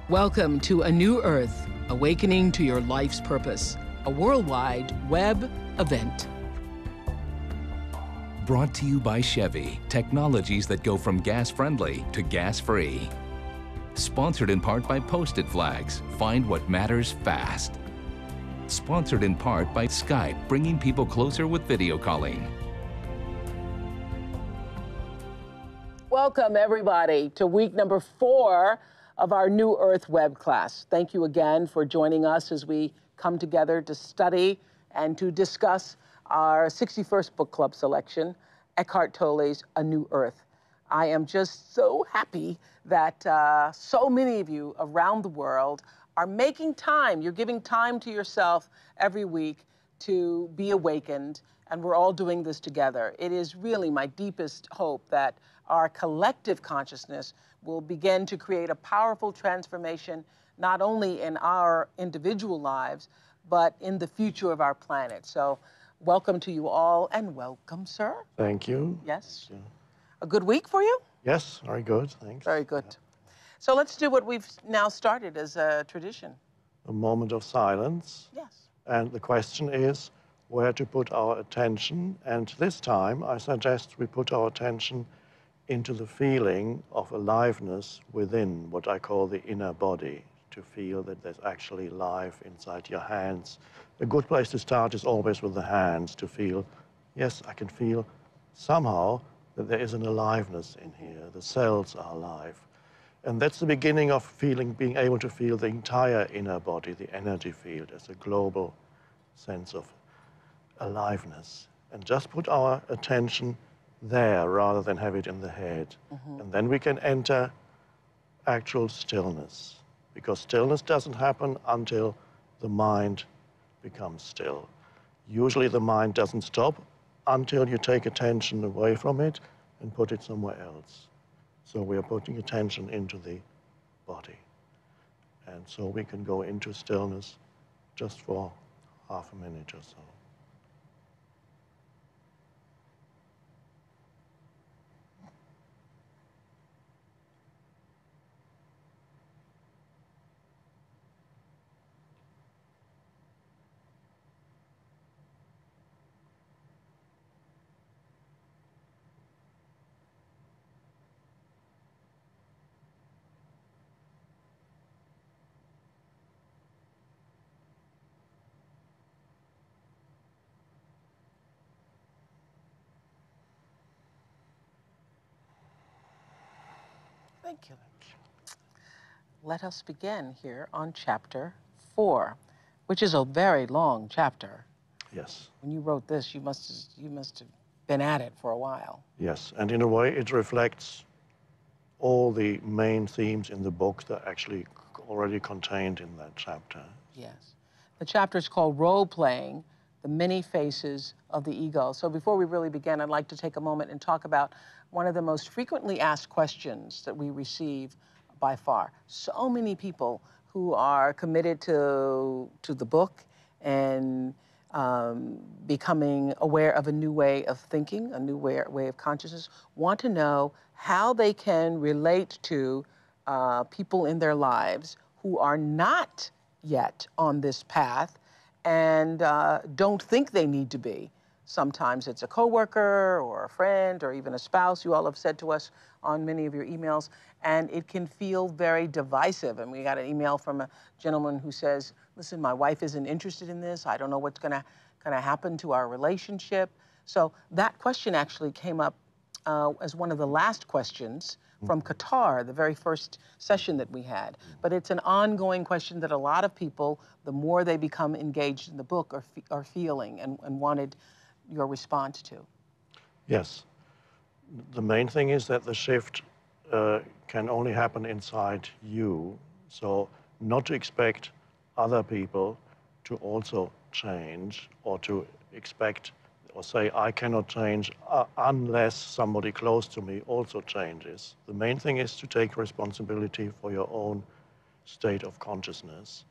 Welcome to A New Earth, Awakening to Your Life's Purpose, a worldwide web event. Brought to you by Chevy, technologies that go from gas-friendly to gas-free. Sponsored in part by Post-it Flags, find what matters fast. Sponsored in part by Skype, bringing people closer with video calling. Welcome, everybody, to week number 4 of our New Earth web class. Thank you again for joining us as we come together to study and to discuss our 61st book club selection, Eckhart Tolle's A New Earth. I am just so happy that so many of you around the world are making time. You're giving time to yourself every week to be awakened, and we're all doing this together. It is really my deepest hope that our collective consciousness will begin to create a powerful transformation, not only in our individual lives, but in the future of our planet. So welcome to you all, and welcome, sir. Thank you. Yes. A good week for you? Yes, very good, thanks. Very good. Yeah. So let's do what we've now started as a tradition. A moment of silence. Yes. And the question is where to put our attention. And this time, I suggest we put our attention into the feeling of aliveness within what I call the inner body, to feel that there's actually life inside your hands. A good place to start is always with the hands, to feel, yes, I can feel somehow that there is an aliveness in here. The cells are alive. And that's the beginning of being able to feel the entire inner body, the energy field, as a global sense of aliveness. And just put our attention there rather than have it in the head. And then we can enter actual stillness, because stillness doesn't happen until the mind becomes still. Usually the mind doesn't stop until you take attention away from it and put it somewhere else. So we are putting attention into the body. And so we can go into stillness just for half a minute or so. Thank you. Let us begin here on chapter 4, which is a very long chapter. Yes. When you wrote this, you must have been at it for a while. Yes, and in a way it reflects all the main themes in the book that are actually already contained in that chapter. Yes. The chapter is called Role Playing, the Many Faces of the Ego. So before we really begin, I'd like to take a moment and talk about one of the most frequently asked questions that we receive by far. So many people who are committed to the book and becoming aware of a new way of thinking, a new way of consciousness, want to know how they can relate to people in their lives who are not yet on this path and don't think they need to be. Sometimes it's a coworker or a friend or even a spouse, you all have said to us on many of your emails, and it can feel very divisive. And we got an email from a gentleman who says, listen, my wife isn't interested in this. I don't know what's gonna happen to our relationship. So that question actually came up as one of the last questions from Qatar, the very first session that we had. But it's an ongoing question that a lot of people, the more they become engaged in the book, are feeling and wanted your response to. Yes. The main thing is that the shift can only happen inside you. So not to expect other people to also change, or to expect or say, I cannot change unless somebody close to me also changes. The main thing is to take responsibility for your own state of consciousness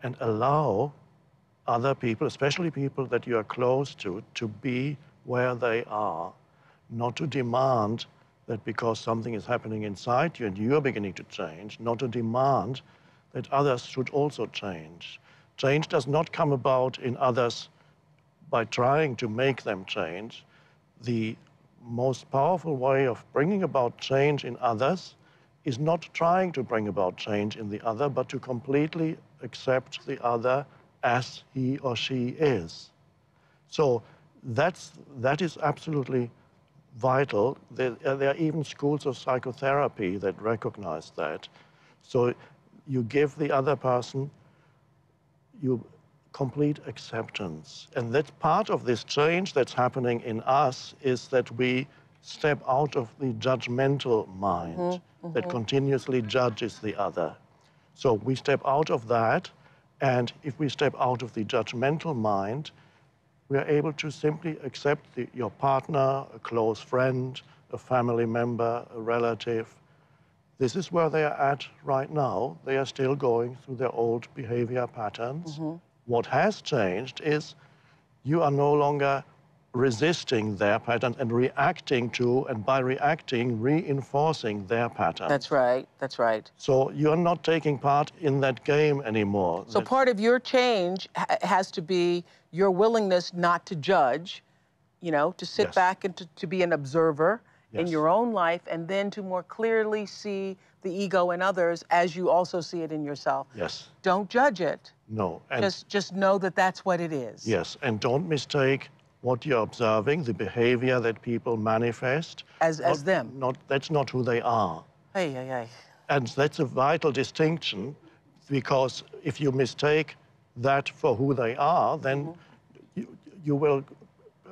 and allow other people, especially people that you are close to be where they are, not to demand that because something is happening inside you and you are beginning to change, not to demand that others should also change. Change does not come about in others by trying to make them change. The most powerful way of bringing about change in others is not trying to bring about change in the other, but to completely accept the other as he or she is. So that is absolutely vital. There are even schools of psychotherapy that recognize that. So you give the other person complete acceptance. And that's part of this change that's happening in us, is that we step out of the judgmental mind that continuously judges the other. So we step out of that, and if we step out of the judgmental mind, we are able to simply accept your partner, a close friend, a family member, a relative. This is where they are at right now. They are still going through their old behavior patterns. What has changed is you are no longer resisting their pattern and reacting to, and by reacting, reinforcing their pattern. That's right, that's right. So you're not taking part in that game anymore. So part of your change has to be your willingness not to judge, you know, to sit back and to be an observer in your own life, and then to more clearly see the ego in others as you also see it in yourself. Yes. Don't judge it. No. And just know that that's what it is. Yes, and don't mistake what you're observing, the behavior that people manifest. As them. That's not who they are. Hey, hey, hey. And that's a vital distinction, because if you mistake that for who they are, then you will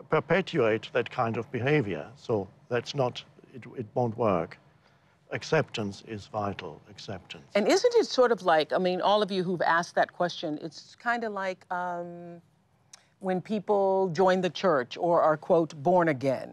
perpetuate that kind of behavior. So that's not, it won't work. Acceptance is vital, acceptance. And isn't it sort of like, I mean, all of you who've asked that question, it's kind of like when people join the church or are, quote, born again,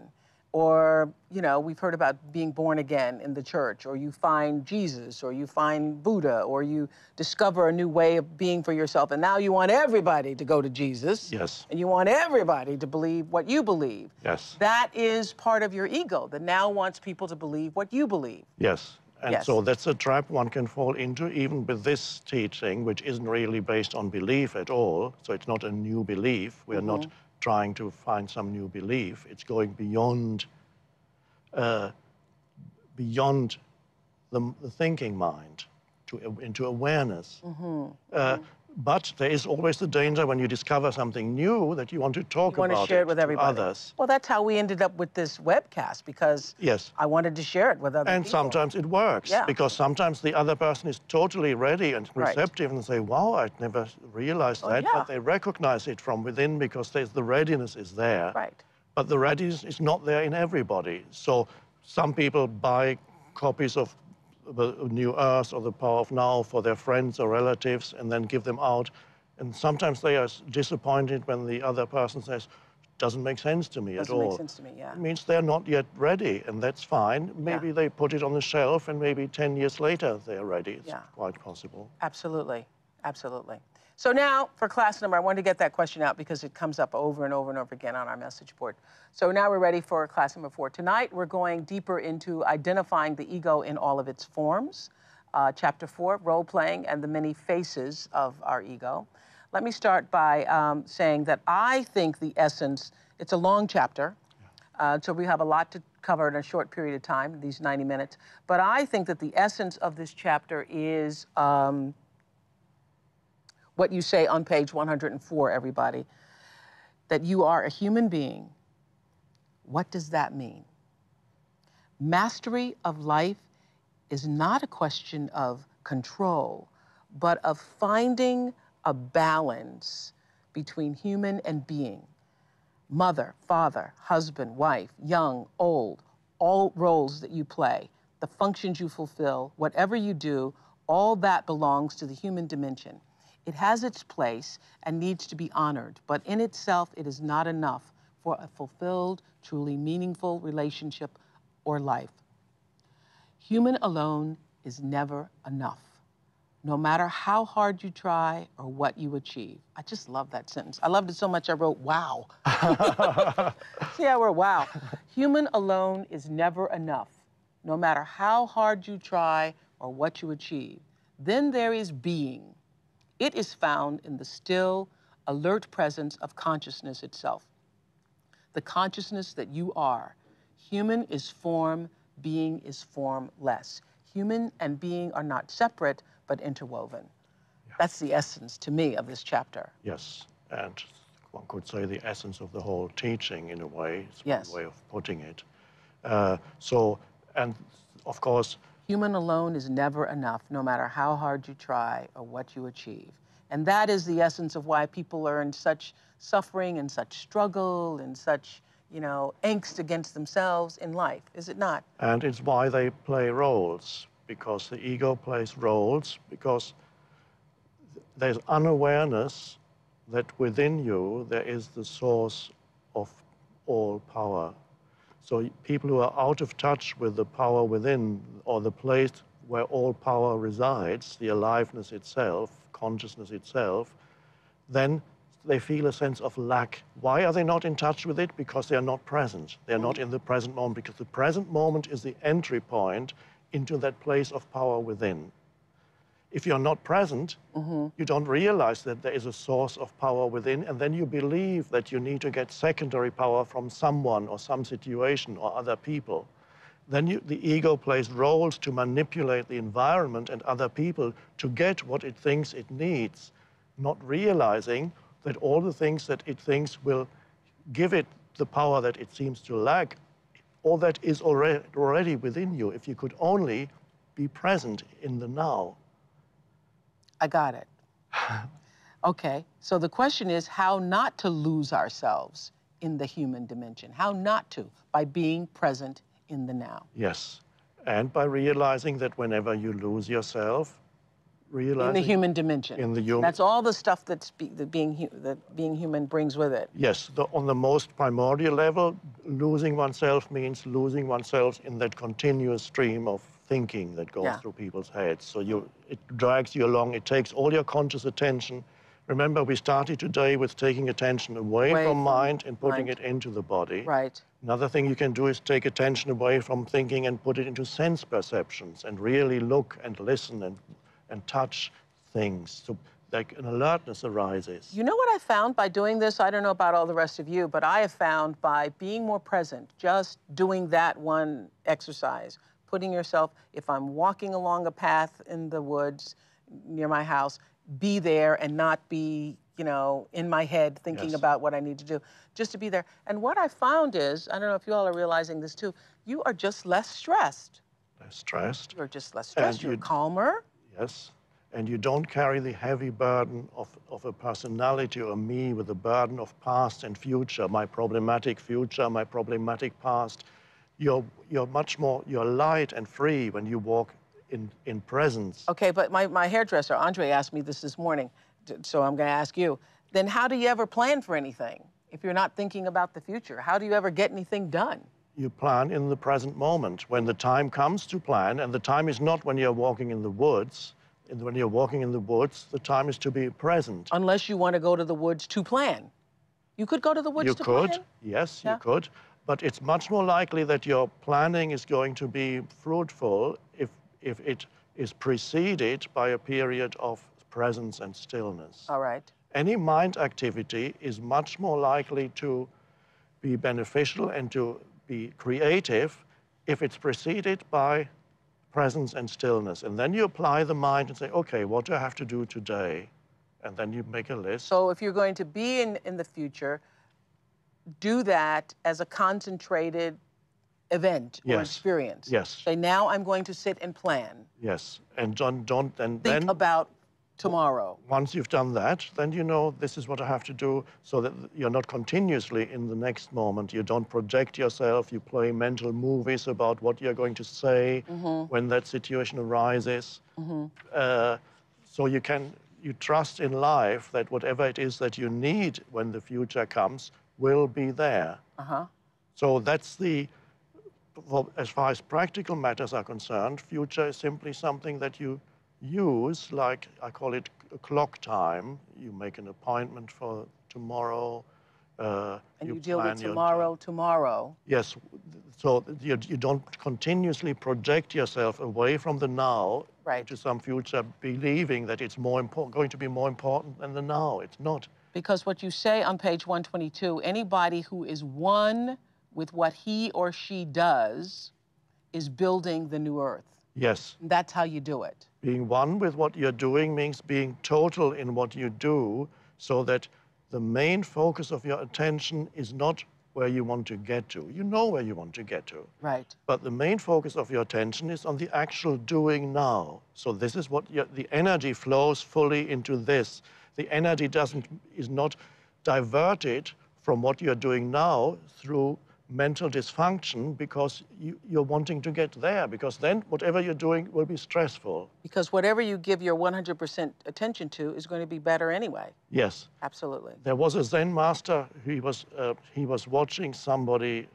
or, you know, we've heard about being born again in the church, or you find Jesus, or you find Buddha, or you discover a new way of being for yourself, and now you want everybody to go to Jesus. Yes. And you want everybody to believe what you believe. Yes. That is part of your ego that now wants people to believe what you believe. Yes. And so that's a trap one can fall into, even with this teaching, which isn't really based on belief at all. So it's not a new belief. We're not trying to find some new belief. It's going beyond the thinking mind into awareness. But there is always the danger when you discover something new that you want to talk about it. You want to share it with everybody. Others. Well, that's how we ended up with this webcast, because I wanted to share it with other people. And sometimes it works, because sometimes the other person is totally ready and receptive and say, wow, I'd never realized that. But they recognize it from within because the readiness is there. But the readiness is not there in everybody. So some people buy copies of the New Earth or the Power of Now for their friends or relatives and then give them out. And sometimes they are disappointed when the other person says, doesn't make sense to me at all. Doesn't make sense to me, It means they're not yet ready, and that's fine. Maybe they put it on the shelf and maybe 10 years later they're ready. It's quite possible. Absolutely, absolutely. So now, for class number, I wanted to get that question out because it comes up over and over and over again on our message board. So now we're ready for class number 4. Tonight, we're going deeper into identifying the ego in all of its forms. Chapter 4, role-playing and the many faces of our ego. Let me start by saying that I think the essence, it's a long chapter, so we have a lot to cover in a short period of time, these 90 minutes. But I think that the essence of this chapter is what you say on page 104, everybody, that you are a human being. What does that mean? Mastery of life is not a question of control, but of finding a balance between human and being. Mother, father, husband, wife, young, old, all roles that you play, the functions you fulfill, whatever you do, all that belongs to the human dimension. It has its place and needs to be honored, but in itself, it is not enough for a fulfilled, truly meaningful relationship or life. Human alone is never enough, no matter how hard you try or what you achieve. I just love that sentence. I loved it so much I wrote, wow. See, I wrote, wow. Human alone is never enough, no matter how hard you try or what you achieve. Then there is being. It is found in the still, alert presence of consciousness itself. The consciousness that you are. Human is form, being is formless. Human and being are not separate, but interwoven. Yeah. That's the essence, to me, of this chapter. Yes, and one could say the essence of the whole teaching, in a way. It's yes. one way of putting it. And of course... Human alone is never enough, no matter how hard you try or what you achieve. And that is the essence of why people are in such suffering and such struggle and such, you know, angst against themselves in life, is it not? And it's why they play roles, because the ego plays roles, because there's unawareness that within you there is the source of all power. So people who are out of touch with the power within, or the place where all power resides, the aliveness itself, consciousness itself, then they feel a sense of lack. Why are they not in touch with it? Because they are not present. They are not in the present moment, because the present moment is the entry point into that place of power within. If you're not present, you don't realize that there is a source of power within, and then you believe that you need to get secondary power from someone or some situation or other people. Then the ego plays roles to manipulate the environment and other people to get what it thinks it needs, not realizing that all the things that it thinks will give it the power that it seems to lack, all that is already within you, if you could only be present in the now. I got it. Okay, so the question is how not to lose ourselves in the human dimension. How not to, by being present in the now. Yes, and by realizing that whenever you lose yourself, realizing... In the human dimension. In the human... That's all the stuff that being human brings with it. Yes, on the most primordial level, losing oneself means losing oneself in that continuous stream of thinking that goes through people's heads. So it drags you along, it takes all your conscious attention. Remember, we started today with taking attention away from mind and putting it into the body. Right. Another thing you can do is take attention away from thinking and put it into sense perceptions and really look and listen and touch things. So like an alertness arises. You know what I found by doing this? I don't know about all the rest of you, but I have found by being more present, just doing that one exercise, putting yourself, if I'm walking along a path in the woods near my house, be there and not be, you know, in my head thinking about what I need to do, just to be there. And what I found is, I don't know if you all are realizing this too, you are just less stressed. Less stressed. You're just less stressed, you're calmer. Yes, and you don't carry the heavy burden of a personality or me with the burden of past and future, my problematic future, my problematic past. You're much more, you're light and free when you walk in presence. Okay, but my hairdresser, Andre, asked me this morning, so I'm gonna ask you, then how do you ever plan for anything if you're not thinking about the future? How do you ever get anything done? You plan in the present moment. When the time comes to plan, and the time is not when you're walking in the woods. When you're walking in the woods, the time is to be present. Unless you want to go to the woods to plan. You could go to the woods to plan? You could, yes, you could. But it's much more likely that your planning is going to be fruitful if it is preceded by a period of presence and stillness. All right. Any mind activity is much more likely to be beneficial and to be creative if it's preceded by presence and stillness. And then you apply the mind and say, okay, what do I have to do today? And then you make a list. So if you're going to be in the future, do that as a concentrated event or experience. Yes. Say, now I'm going to sit and plan. Yes, and don't think about tomorrow. Once you've done that, then you know this is what I have to do, so that you're not continuously in the next moment. You don't project yourself. You play mental movies about what you're going to say when that situation arises. So you trust in life that whatever it is that you need when the future comes will be there. So that's as far as practical matters are concerned, future is simply something that you use, like I call it a clock time. You make an appointment for tomorrow. And you deal with tomorrow. Yes, so you don't continuously project yourself away from the now Right. into some future, believing that it's more important, going to be more important than the now. It's not. Because what you say on page 122, anybody who is one with what he or she does is building the new earth. Yes. That's how you do it. Being one with what you're doing means being total in what you do, so that the main focus of your attention is not where you want to get to. You know where you want to get to. Right. But the main focus of your attention is on the actual doing now. So this is what the energy flows fully into this. The energy is not diverted from what you're doing now through mental dysfunction, because you're wanting to get there, because then whatever you're doing will be stressful. Because whatever you give your 100% attention to is going to be better anyway. Yes. Absolutely. There was a Zen master, he was watching somebody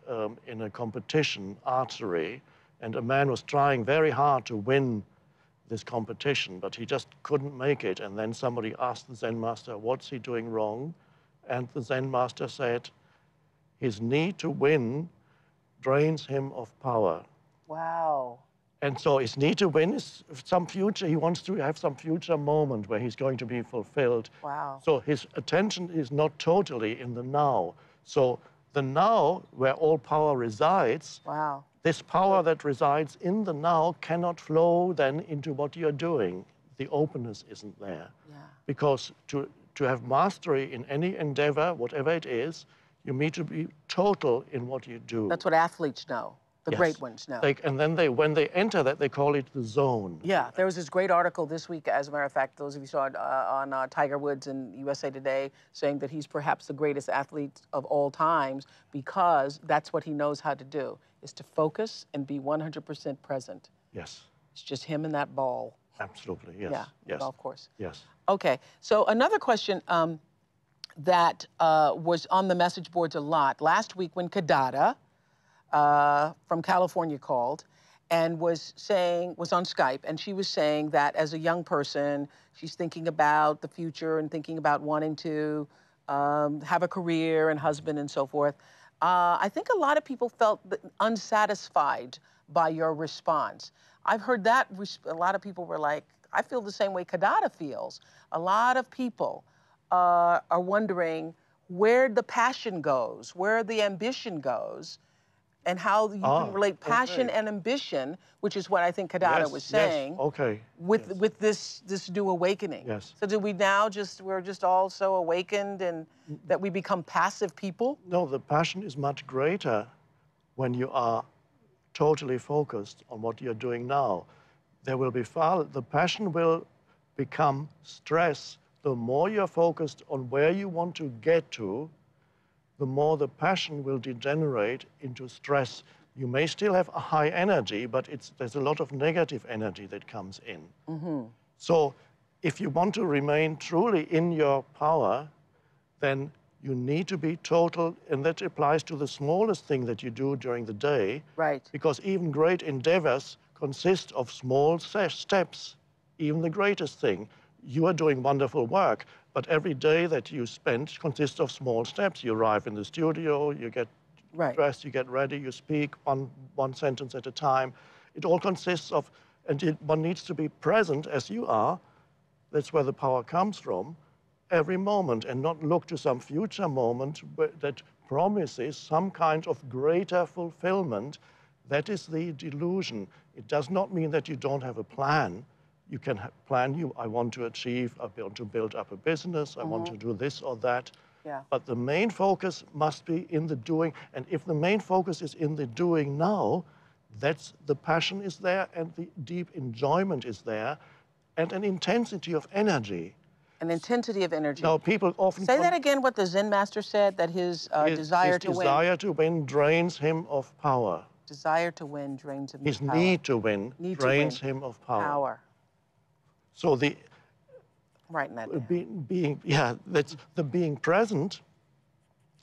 in a competition, archery, and a man was trying very hard to win this competition, but he just couldn't make it. And then somebody asked the Zen master, what's he doing wrong? And the Zen master said, his need to win drains him of power. Wow. And so his need to win is some future, he wants to have some future moment where he's going to be fulfilled. Wow. So his attention is not totally in the now. So the now, where all power resides, wow. This power that resides in the now cannot flow then into what you're doing. The openness isn't there. Yeah. Because to have mastery in any endeavor, whatever it is, you need to be total in what you do. That's what athletes know. The Yes. great ones know. And then when they enter that, they call it the zone. Yeah, there was this great article this week, as a matter of fact, those of you saw it on Tiger Woods in USA Today, saying that he's perhaps the greatest athlete of all times because that's what he knows how to do, is to focus and be 100% present. Yes. It's just him and that ball. Absolutely, yes. Yeah, yes. golf course. Yes. Okay, so another question that was on the message boards a lot. Last week when Kadada from California called and was on Skype, and she was saying that as a young person, she's thinking about the future and thinking about wanting to have a career and husband and so forth. I think a lot of people felt unsatisfied by your response. I've heard that a lot of people were like, I feel the same way Kadada feels. A lot of people are wondering where the passion goes, where the ambition goes, and how you can relate passion and ambition, which is what I think Kadada was saying, with this new awakening. Yes. So do we now we're just all so awakened and that we become passive people? No, the passion is much greater when you are totally focused on what you're doing now. The passion will become stress. The more you're focused on where you want to get to, the more the passion will degenerate into stress. You may still have a high energy, but there's a lot of negative energy that comes in. Mm-hmm. So if you want to remain truly in your power, then you need to be total, and that applies to the smallest thing that you do during the day. Right. Because even great endeavors consist of small steps, even the greatest thing. You are doing wonderful work, but every day that you spend consists of small steps. You arrive in the studio, you get dressed, you get ready, you speak one sentence at a time. It all consists of, and one needs to be present as you are. That's where the power comes from, every moment, and not look to some future moment that promises some kind of greater fulfillment. That is the delusion. It does not mean that you don't have a plan. You can plan, I want to achieve, I want to build up a business, I want to do this or that. Yeah. But the main focus must be in the doing. And if the main focus is in the doing now, the passion is there and the deep enjoyment is there and an intensity of energy. An intensity of energy. Now, people often... Say that again, what the Zen master said, that his desire to win... His desire to win drains him of power. Desire to win drains him of His power. need to win drains him of power. So the... Writing that down. That's the being present.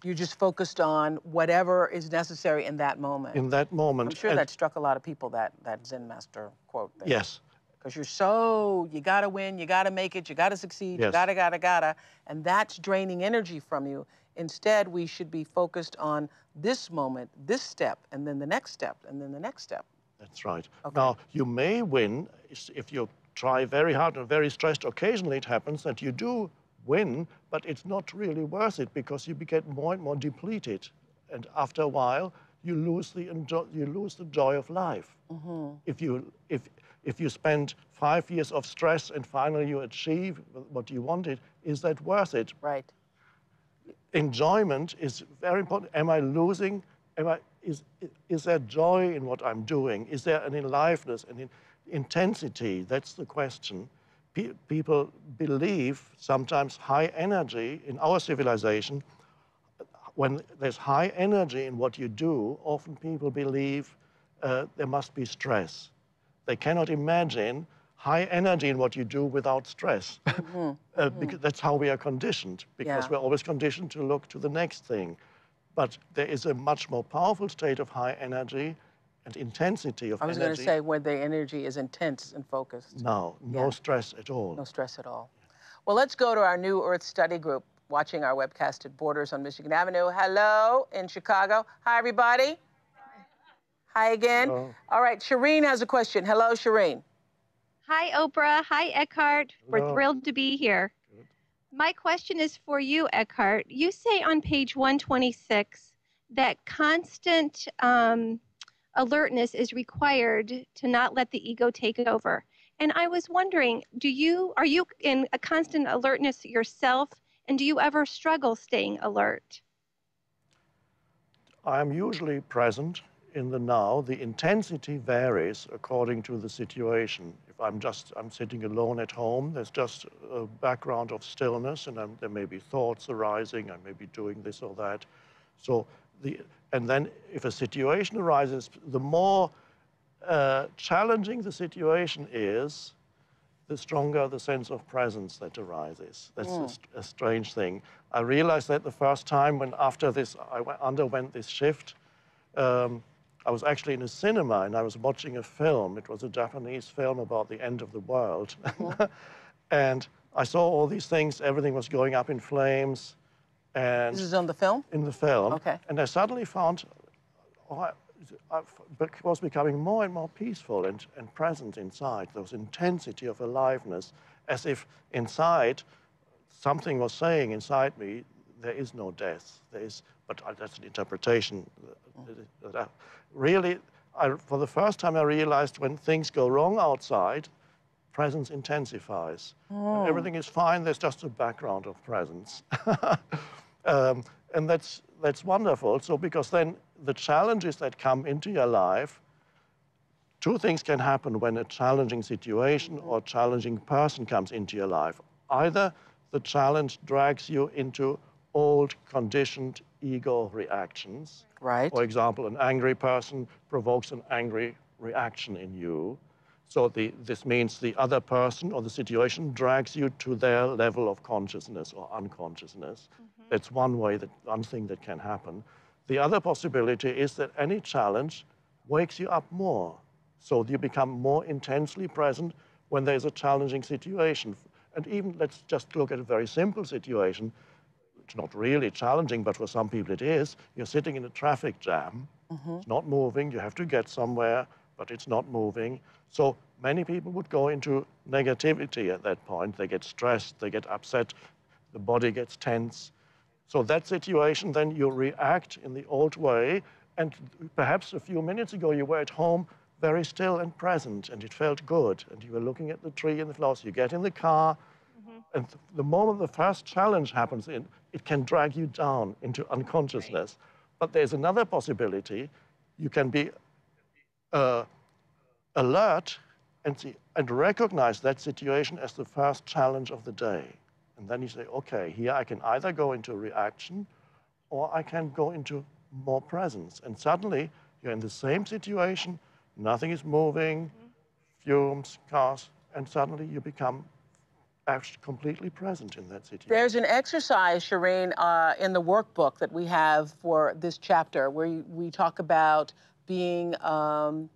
You just focused on whatever is necessary in that moment. In that moment. I'm sure that struck a lot of people, that Zen master quote there. Yes. Because you gotta win, you gotta make it, you gotta succeed, yes. you gotta, and that's draining energy from you. Instead, we should be focused on this moment, this step, and then the next step, and then the next step. That's right. Okay. Now, you may win if you're try very hard and very stressed, occasionally it happens that you do win, but it's not really worth it because you get more and more depleted. And after a while, you lose the joy of life. If you spend 5 years of stress and finally you achieve what you wanted, is that worth it? Right. Enjoyment is very important. Am I losing? Is there joy in what I'm doing? Is there an aliveness, an intensity? That's the question. People believe sometimes high energy in our civilization. When there's high energy in what you do, often people believe there must be stress. They cannot imagine high energy in what you do without stress. Because that's how we are conditioned, because we're always conditioned to look to the next thing. But there is a much more powerful state of high energy and intensity of energy. I was going to say where the energy is intense and focused. No stress at all. No stress at all. Well, let's go to our New Earth Study Group, watching our webcast at Borders on Michigan Avenue. Hello in Chicago. Hi, everybody. Hi again. Hello. All right, Shireen has a question. Hello, Shireen. Hi, Oprah. Hi, Eckhart. Hello. We're thrilled to be here. Good. My question is for you, Eckhart. You say on page 126 that constant alertness is required to not let the ego take over. And I was wondering, are you in a constant alertness yourself, and do you ever struggle staying alert? I'm usually present in the now. The intensity varies according to the situation. If I'm sitting alone at home, there's just a background of stillness, and there may be thoughts arising, I may be doing this or that. And then if a situation arises, the more challenging the situation is, the stronger the sense of presence that arises. That's a strange thing. I realized that the first time after this, I underwent this shift. I was actually in a cinema and I was watching a film. It was a Japanese film about the end of the world. And I saw all these things, everything was going up in flames. And This is on the film? in the film. Okay. And I suddenly found I was becoming more and more peaceful and present inside. There was intensity of aliveness, as if inside something was saying inside me, there is no death. But that's an interpretation. Really, for the first time, I realized when things go wrong outside, presence intensifies. When everything is fine, there's just a background of presence. And that's wonderful. So because then the challenges that come into your life, two things can happen when a challenging situation or challenging person comes into your life. Either the challenge drags you into old, conditioned ego reactions. Right. For example, an angry person provokes an angry reaction in you. So this means the other person or the situation drags you to their level of consciousness or unconsciousness. That's one thing that can happen. The other possibility is that any challenge wakes you up more. So you become more intensely present when there's a challenging situation. And even, let's just look at a very simple situation. It's not really challenging, but for some people it is. You're sitting in a traffic jam. It's not moving. You have to get somewhere, but it's not moving. So many people would go into negativity at that point. They get stressed, they get upset, the body gets tense. So that situation, then you react in the old way. And perhaps a few minutes ago, you were at home very still and present, and it felt good. And you were looking at the tree and the flowers. You get in the car, and the moment the first challenge happens, it can drag you down into unconsciousness. But there's another possibility. You can be alert and recognize that situation as the first challenge of the day. And then you say, okay, here I can either go into reaction or I can go into more presence. And suddenly you're in the same situation, nothing is moving, fumes, cars, and suddenly you become actually completely present in that situation. There's an exercise, Shireen, in the workbook that we have for this chapter where we talk about being,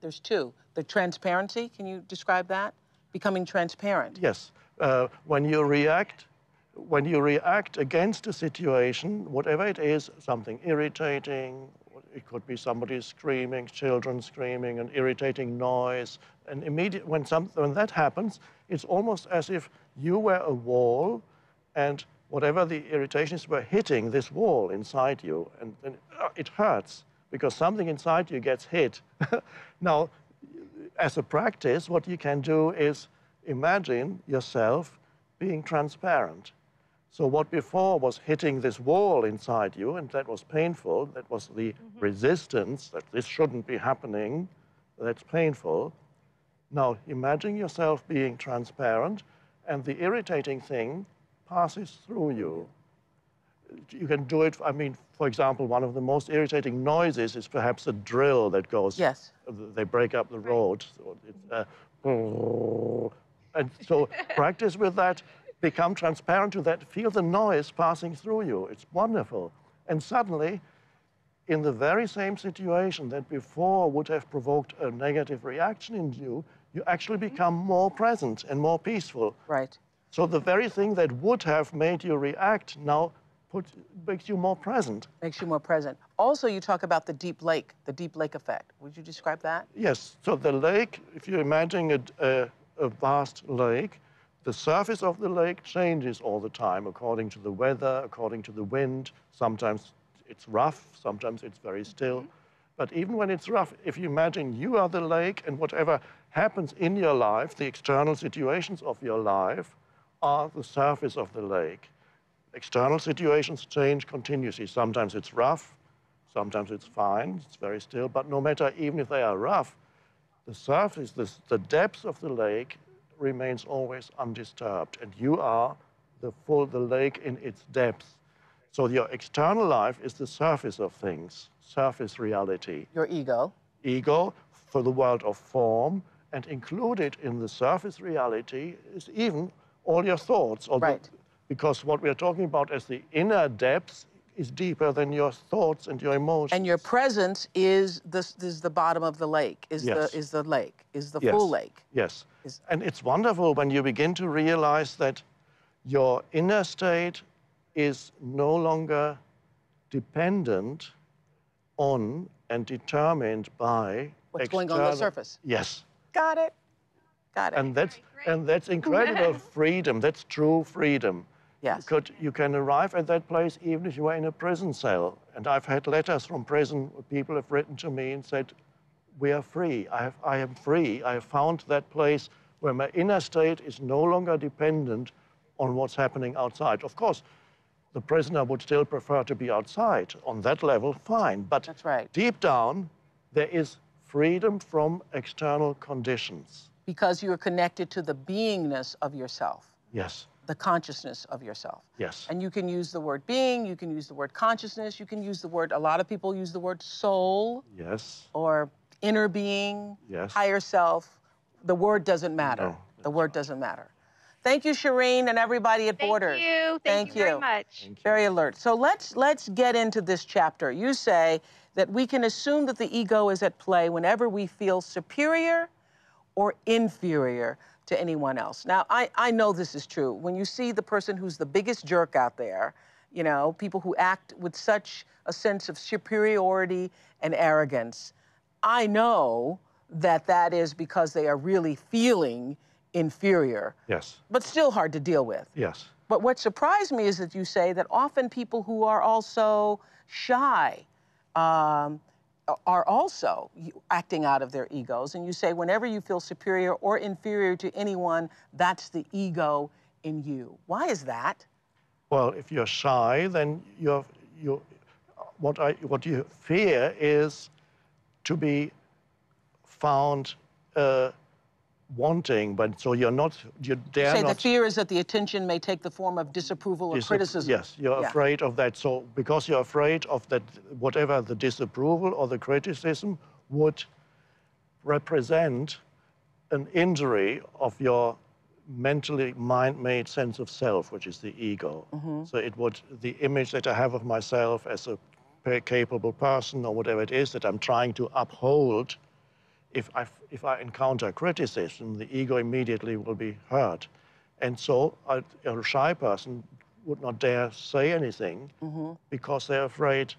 there's two, the transparency. Can you describe that? Becoming transparent. Yes. When you react against a situation, whatever it is, something irritating, it could be somebody screaming, children screaming, an irritating noise. And when that happens, it's almost as if you were a wall and whatever the irritations were hitting this wall inside you. And it hurts because something inside you gets hit. Now, as a practice, what you can do is imagine yourself being transparent. So what before was hitting this wall inside you, and that was painful, that was the resistance, that this shouldn't be happening, that's painful. Now imagine yourself being transparent, and the irritating thing passes through you. You can do it, I mean, for example, one of the most irritating noises is perhaps a drill that goes, yes. They break up the road. And so practice with that, become transparent to that, feel the noise passing through you. It's wonderful. And suddenly, in the very same situation that before would have provoked a negative reaction in you, you actually become more present and more peaceful. Right. So the very thing that would have made you react now makes you more present. Makes you more present. Also, you talk about the deep lake effect. Would you describe that? Yes. So the lake, if you imagine a vast lake, the surface of the lake changes all the time according to the weather, according to the wind. Sometimes it's rough, sometimes it's very still. But even when it's rough, if you imagine you are the lake and whatever happens in your life, the external situations of your life are the surface of the lake. External situations change continuously. Sometimes it's rough, sometimes it's fine, it's very still. But no matter, even if they are rough, the surface, the depth of the lake remains always undisturbed. And you are the lake in its depth. So your external life is the surface of things, surface reality. Your ego. Ego for the world of form, and included in the surface reality is even all your thoughts. Right. Because what we are talking about as the inner depth is deeper than your thoughts and your emotions. And your presence is the bottom of the lake, is yes. the lake, is the yes. full lake. Yes. And it's wonderful when you begin to realize that your inner state is no longer dependent on and determined by what's going on the surface. Yes. Got it. Got it. And that's incredible freedom. That's true freedom. Yes. You can arrive at that place even if you are in a prison cell. And I've had letters from prison where people have written to me and said, we are free. I am free. I have found that place where my inner state is no longer dependent on what's happening outside. Of course, the prisoner would still prefer to be outside. On that level, fine. But that's right. Deep down, there is freedom from external conditions. Because you are connected to the beingness of yourself. Yes. The consciousness of yourself. Yes. And you can use the word being, you can use the word consciousness, you can use the word, a lot of people use the word soul. Yes. Or inner being, yes. higher self. The word doesn't matter. No, the word doesn't matter. Thank you, Shireen, and everybody at Borders. Thank you. Thank you very much. Very alert. So let's get into this chapter. You say that we can assume that the ego is at play whenever we feel superior or inferior to anyone else. Now, I know this is true. When you see the person who's the biggest jerk out there, you know, people who act with such a sense of superiority and arrogance, I know that that is because they are really feeling inferior. Yes. But still hard to deal with. Yes. But what surprised me is that you say that often people who are also shy are also acting out of their egos. And you say whenever you feel superior or inferior to anyone, that's the ego in you. Why is that? Well, if you're shy, then what you fear is to be found wanting, but so you dare not. You say the fear is that the attention may take the form of disapproval or criticism. Yes, you're afraid of that. So because you're afraid of that, whatever the disapproval or the criticism would represent an injury of your mentally mind-made sense of self, which is the ego. So the image that I have of myself as a capable person or whatever it is that I'm trying to uphold, if I encounter criticism, the ego immediately will be hurt. And so a shy person would not dare say anything because they're afraid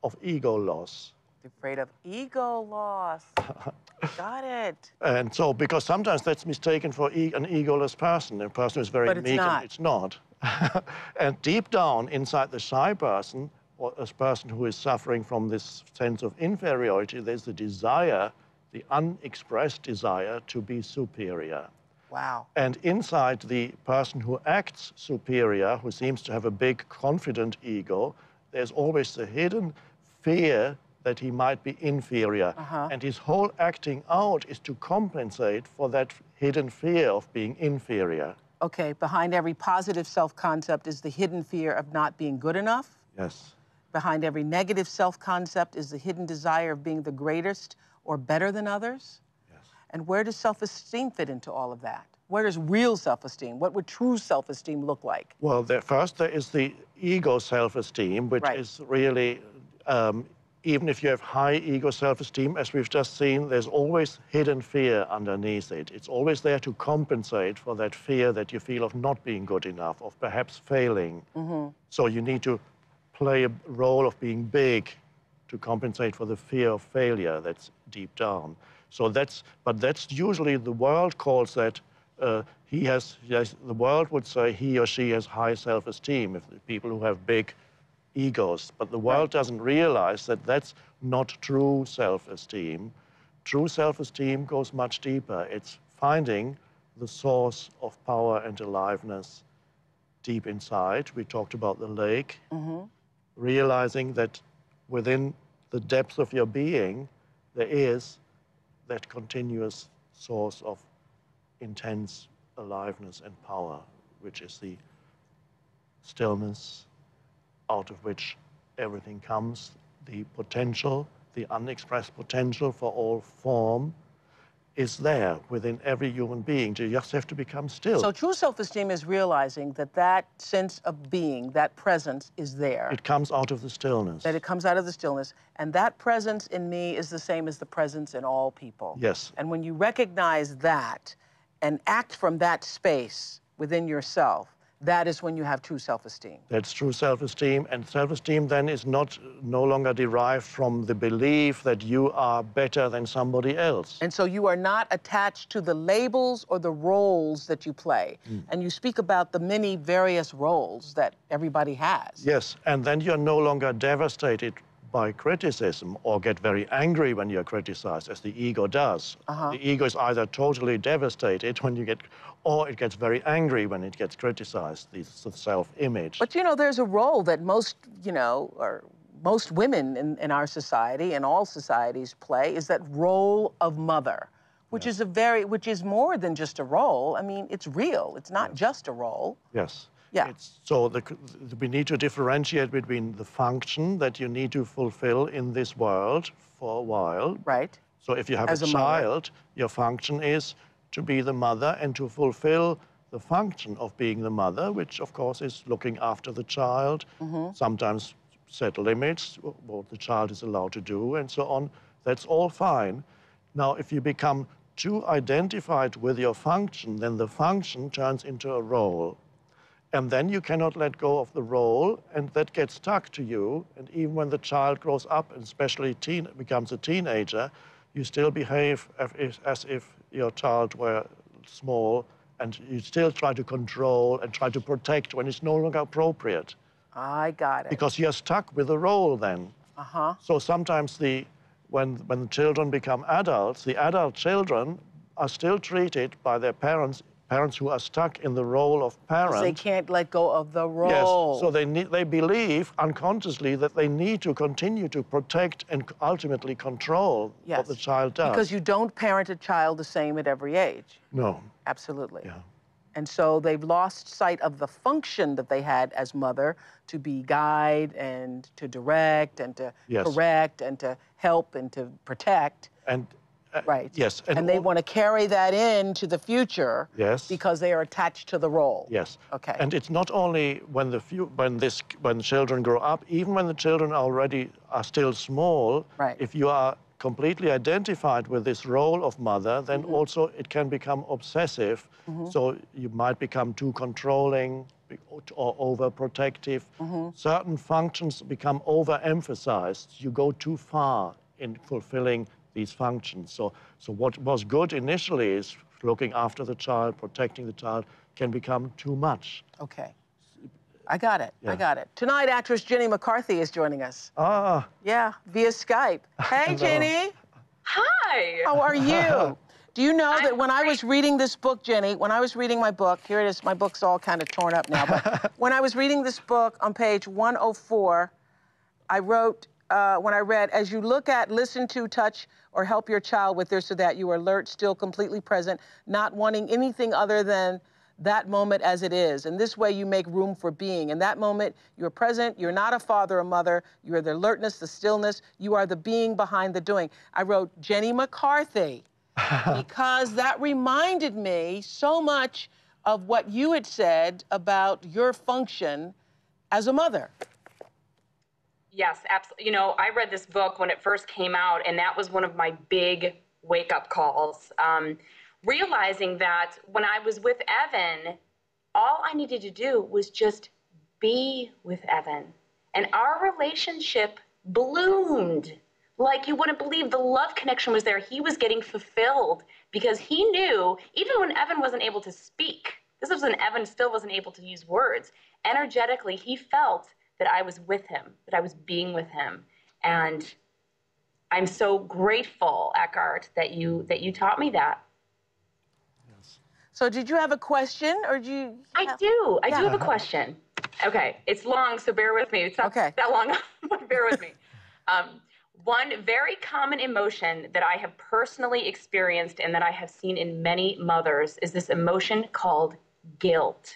of ego loss. Afraid of ego loss. Got it. And so, because sometimes that's mistaken for an egoless person, a person who's very But meek. not. And it's not. And deep down inside the shy person, or a person who is suffering from this sense of inferiority, there's the desire, the unexpressed desire to be superior. Wow. And inside the person who acts superior, who seems to have a big, confident ego, there's always the hidden fear that he might be inferior. And his whole acting out is to compensate for that hidden fear of being inferior. Okay, behind every positive self-concept is the hidden fear of not being good enough. Yes. Behind every negative self-concept is the hidden desire of being the greatest or better than others. Yes. And where does self-esteem fit into all of that? Where does real self-esteem, what would true self-esteem look like? Well, first there is the ego self-esteem, which is really, even if you have high ego self-esteem, as we've just seen, there's always hidden fear underneath it. It's always there to compensate for that fear that you feel of not being good enough, of perhaps failing. So you need to play a role of being big to compensate for the fear of failure that's deep down. So but that's usually the world calls that, the world would say he or she has high self-esteem, if the people who have big egos. But the world doesn't realize that that's not true self-esteem. True self-esteem goes much deeper. It's finding the source of power and aliveness deep inside. We talked about the lake. Realizing that within the depths of your being, there is that continuous source of intense aliveness and power, which is the stillness out of which everything comes, the potential, the unexpressed potential for all form is there within every human being. You just have to become still. So true self-esteem is realizing that that sense of being, that presence is there. It comes out of the stillness. That it comes out of the stillness. And that presence in me is the same as the presence in all people. Yes. And when you recognize that and act from that space within yourself, that is when you have true self-esteem. That's true self-esteem. And self-esteem then is no longer derived from the belief that you are better than somebody else. And so you are not attached to the labels or the roles that you play. And you speak about the many various roles that everybody has. Yes, and then you're no longer devastated by criticism or get very angry when you're criticized, as the ego does. The ego is either totally devastated when you or it gets very angry when it gets criticized, the self-image. But you know, there's a role that most, or most women in our society and all societies play, is that role of mother, which is which is more than just a role. I mean, it's real. It's not just a role. Yes. Yeah. So we need to differentiate between the function that you need to fulfill in this world for a while. Right. So if you have a child, your function is to be the mother and to fulfill the function of being the mother, which of course is looking after the child, sometimes set limits, what the child is allowed to do and so on. That's all fine. Now, if you become too identified with your function, then the function turns into a role. And then you cannot let go of the role, and that gets stuck to you. And even when the child grows up, and especially becomes a teenager, you still behave as if your child were small, and you still try to control and try to protect when it's no longer appropriate. I got it. Because you're stuck with the role then. So sometimes when the children become adults, the adult children are still treated by their parents who are stuck in the role of parent. They can't let go of the role. Yes, so they believe unconsciously that they need to continue to protect and ultimately control what the child does. Because you don't parent a child the same at every age. No. Absolutely. Yeah. And so they've lost sight of the function that they had as mother to be guide and to direct and to correct and to help and to protect. And right. Yes. And they want to carry that into the future. Yes. Because they are attached to the role. Yes. Okay. And it's not only when children grow up, even when the children already are still small. Right. If you are completely identified with this role of mother, then also it can become obsessive. So you might become too controlling or overprotective. Certain functions become overemphasized. You go too far in fulfilling these functions. So what was good initially is looking after the child, protecting the child, can become too much. Okay. I got it. Yeah. I got it. Tonight, actress Jenny McCarthy is joining us. Ah. Yeah, via Skype. Hey, Jenny. Hi. How are you? Do you know that when I was reading this book, Jenny, when I was reading my book, here it is, my book's all kind of torn up now, but when I was reading this book on page 104, I wrote, when I read, as you look at, listen to, touch, or help your child with this or that, you are alert, still completely present, not wanting anything other than that moment as it is. And this way you make room for being. In that moment, you're present, you're not a father or mother, you're the alertness, the stillness, you are the being behind the doing. I wrote Jenny McCarthy because that reminded me so much of what you had said about your function as a mother. Yes, absolutely. You know, I read this book when it first came out, and that was one of my big wake-up calls. Realizing that when I was with Evan, all I needed to do was just be with Evan. And our relationship bloomed. Like you wouldn't believe, the love connection was there. He was getting fulfilled because he knew, even when Evan wasn't able to speak, this was when Evan still wasn't able to use words, energetically, he felt that I was with him, that I was being with him. And I'm so grateful, Eckhart, that you taught me that. Yes. So did you have a question, or do you? I do have a question. Okay, it's long, so bear with me. It's not that long, but bear with me. One very common emotion that I have personally experienced and that I have seen in many mothers is this emotion called guilt.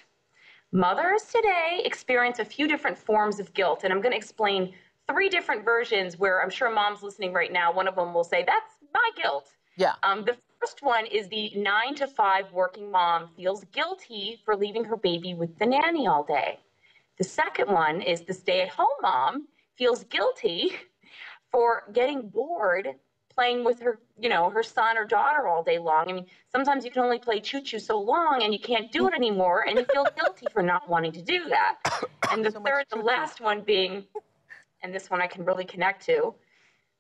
Mothers today experience a few different forms of guilt, and I'm going to explain 3 different versions where I'm sure moms listening right now, one of them will say, that's my guilt. Yeah. The first one is the 9-to-5 working mom feels guilty for leaving her baby with the nanny all day. The second one is the stay-at-home mom feels guilty for getting bored playing with her, you know, her son or daughter all day long. I mean, sometimes you can only play choo-choo so long and you can't do it anymore, and you feel guilty for not wanting to do that. And the third, the last one being, and this one I can really connect to,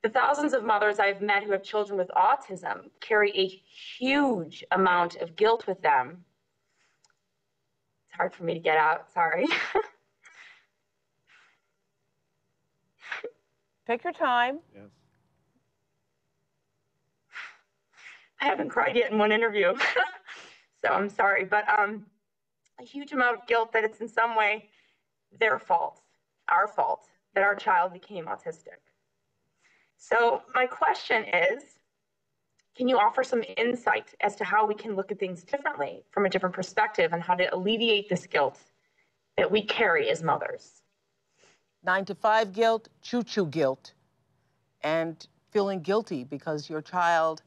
the thousands of mothers I've met who have children with autism carry a huge amount of guilt with them. It's hard for me to get out, sorry. Take your time. Yes. I haven't cried yet in one interview, so I'm sorry, but a huge amount of guilt that it's in some way their fault, our fault, that our child became autistic. So my question is, can you offer some insight as to how we can look at things differently from a different perspective and how to alleviate this guilt that we carry as mothers? 9-to-5 guilt, choo-choo guilt, and feeling guilty because your child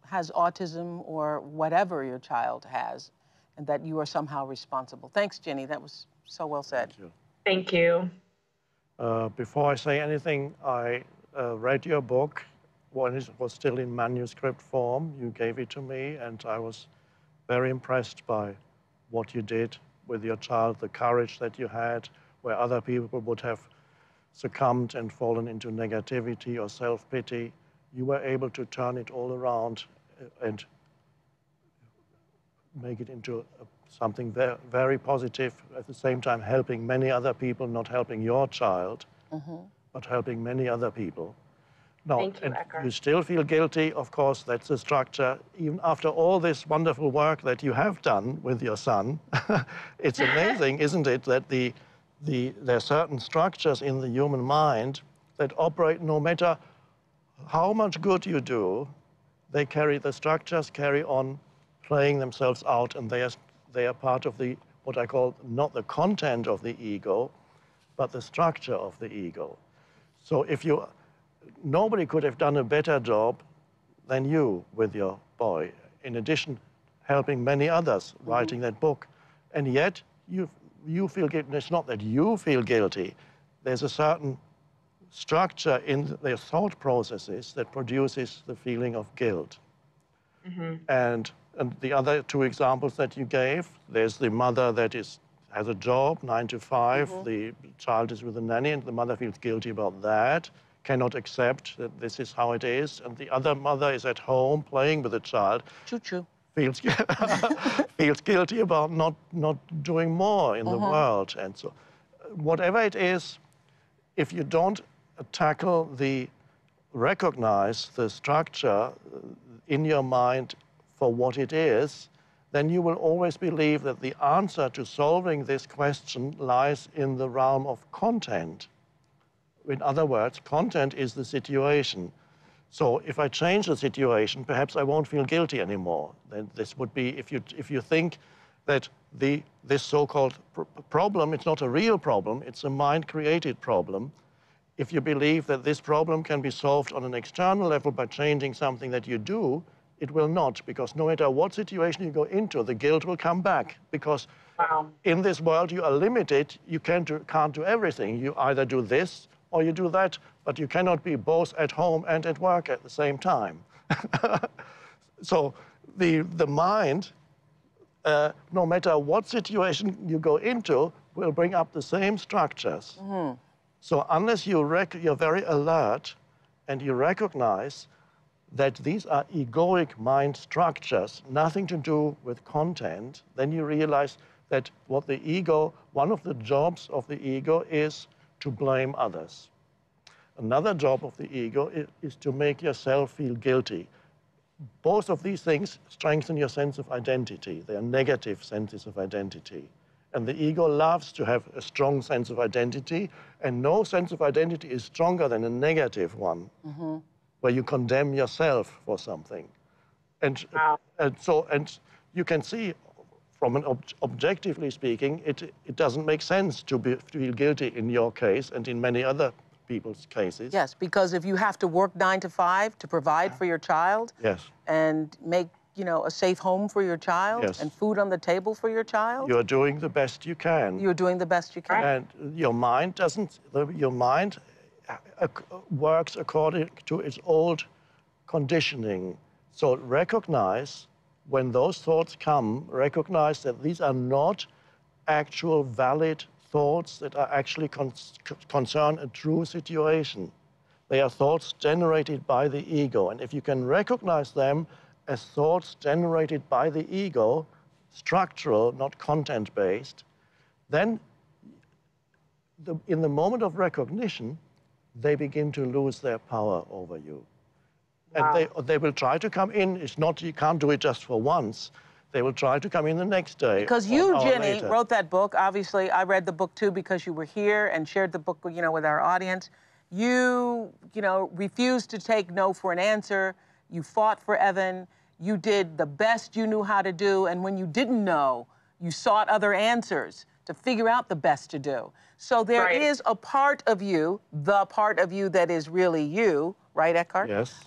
has autism or whatever your child has, and that you are somehow responsible. Thanks, Jenny. That was so well said. Thank Thank you. you. Before I say anything, I read your book when it was still in manuscript form. You gave it to me, and I was very impressed by what you did with your child, the courage that you had, where other people would have succumbed and fallen into negativity or self-pity. You were able to turn it all around and make it into something very, very positive, at the same time helping many other people, not helping your child, but helping many other people. Now, Thank you, Eckhart. you still feel guilty, of course, that's the structure. Even after all this wonderful work that you have done with your son, it's amazing, isn't it, that there are certain structures in the human mind that operate no matter how much good you do, the structures carry on playing themselves out, and they are part of the, what I call, not the content of the ego, but the structure of the ego. So nobody could have done a better job than you with your boy. In addition, helping many others writing that book. And yet, you feel guilty. It's not that you feel guilty. There's a certain structure in their thought processes that produces the feeling of guilt. And the other 2 examples that you gave, there's the mother that has a job, 9 to 5, the child is with a nanny, and the mother feels guilty about that. cannot accept that this is how it is, and the other mother is at home playing with the child. Choo-choo. Feels, feels guilty about not doing more in the world. And so whatever it is, if you don't recognize the structure in your mind for what it is, then you will always believe that the answer to solving this question lies in the realm of content. In other words, content is the situation. So if I change the situation, perhaps I won't feel guilty anymore. Then this would be, if you think that this so-called problem, it's not a real problem, it's a mind-created problem. If you believe that this problem can be solved on an external level by changing something that you do, it will not, because no matter what situation you go into, the guilt will come back. Because in this world, you are limited. You can't do everything. You either do this or you do that, but you cannot be both at home and at work at the same time. So the mind, no matter what situation you go into, will bring up the same structures. So unless you're very alert and you recognize that these are egoic mind structures, nothing to do with content, then you realize that one of the jobs of the ego is to blame others. Another job of the ego is to make yourself feel guilty. Both of these things strengthen your sense of identity. They are negative senses of identity. And the ego loves to have a strong sense of identity, and no sense of identity is stronger than a negative one, where you condemn yourself for something. And you can see, from an objectively speaking, it doesn't make sense to feel guilty in your case and in many other people's cases. Yes, because if you have to work 9 to 5 to provide for your child, and make a safe home for your child, and food on the table for your child, you're doing the best you can. You're doing the best you can. And your mind works according to its old conditioning. So recognize, when those thoughts come, recognize that these are not actual valid thoughts that are actually concern a true situation. They are thoughts generated by the ego. And if you can recognize them as thoughts generated by the ego, structural, not content-based, then in the moment of recognition, they begin to lose their power over you. And they will try to come in. It's not, you can't do it just for once. They will try to come in the next day. Because you, Jenny, wrote that book. Obviously, I read the book too because you were here and shared the book, with our audience. You, refused to take no for an answer. You fought for Evan. You did the best you knew how to do. And when you didn't know, you sought other answers to figure out the best to do. So there is a part of you, the part of you that is really you, right, Eckhart? Yes.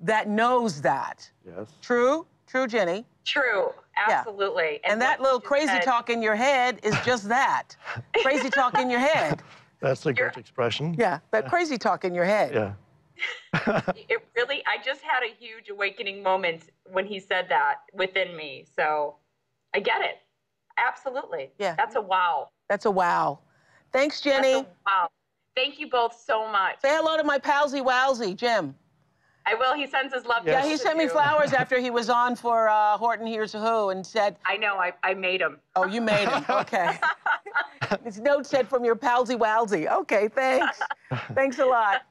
That knows that. Yes. True? True, Jenny? True, absolutely. Yeah. And that little crazy talk in your head is just that. Crazy talk in your head. That's a good expression. Yeah, that crazy talk in your head. Yeah. It really, I just had a huge awakening moment when he said that within me. So I get it. Absolutely. Yeah. That's a wow. That's a wow. Thanks, Jenny. That's a wow. Thank you both so much. Say hello to my palsy wowsy, Jim. I will. He sends his love. Yeah, he sent me flowers after he was on for Horton Hears a Who and said... I know. I made him. Oh, you made him. Okay. This note said from your palsy wowsy. Okay, thanks. Thanks a lot.